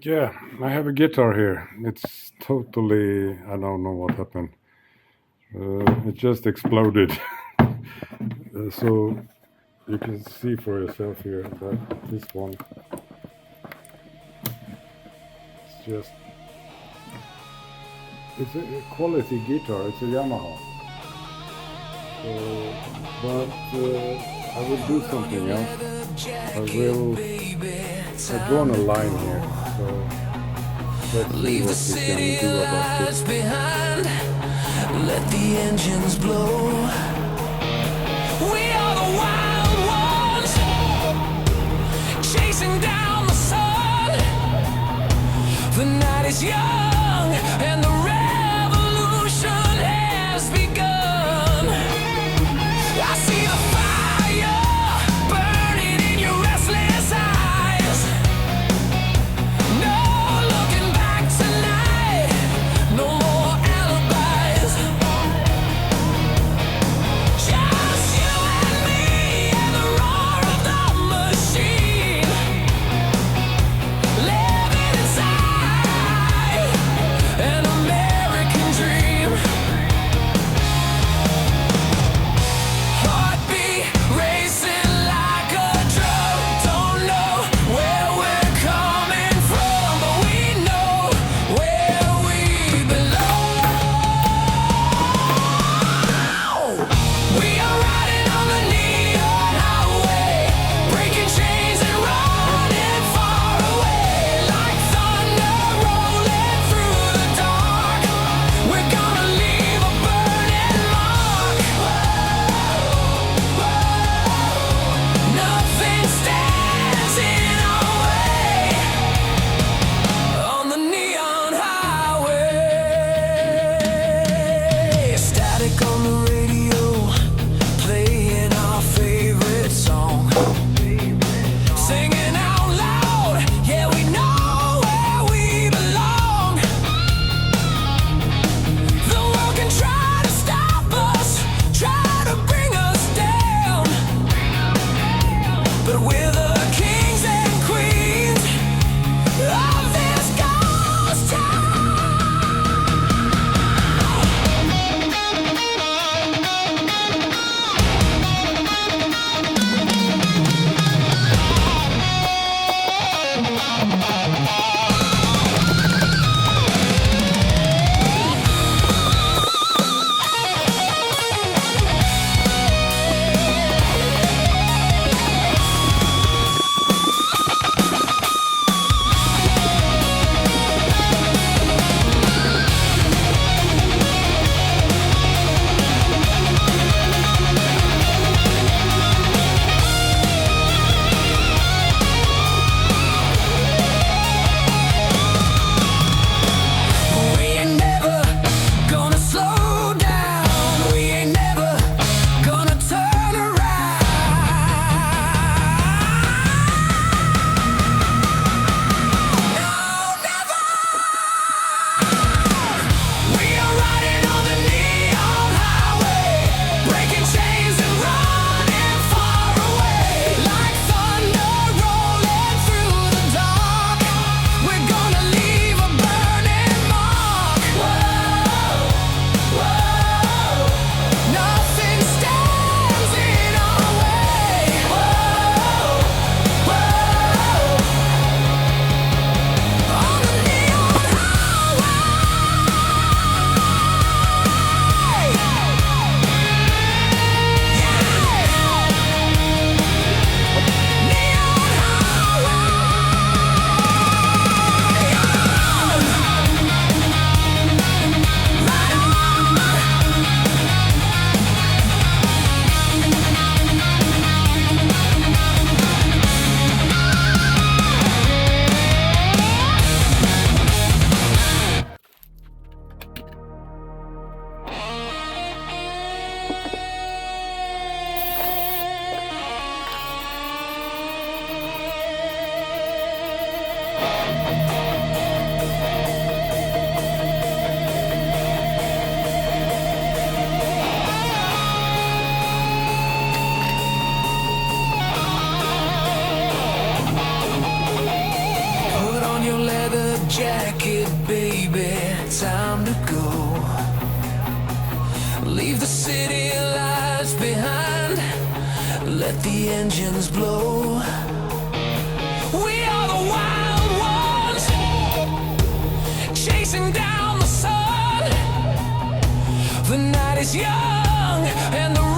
Yeah, I have a guitar here. It's totally, I don't know what happened. It just exploded. So you can see for yourself here that this one is just, it's a quality guitar. It's a Yamaha. So, but I will do something else. I will, I've drawn a line here. So let's see Leave the what we city can do about lights this. behind. Let the engines blow. We are the wild ones, chasing down the sun. The night is young, and the revolution has begun. I see the fire burning in your restless eyes. No looking back tonight, no more alibis. Just you and me and the roar of the machine, living inside an American dream. Heartbeat racing like a drum. Don't know where we're coming from, but we know where we belong. We are riding on the neon highway, breaking chains and running far away, like thunder rolling through the dark. We're gonna leave a burning mark. Nothing stands in our way on the neon highway. Static on the radio, playing our favorite song. Singing out loud, yeah, we know where we belong. The world can try to stop us, try to bring us down, but we're the kings and queens of this ghost town. go. Leave the city lights behind, let the engines blow. We are the wild ones, chasing down the sun. The night is young and the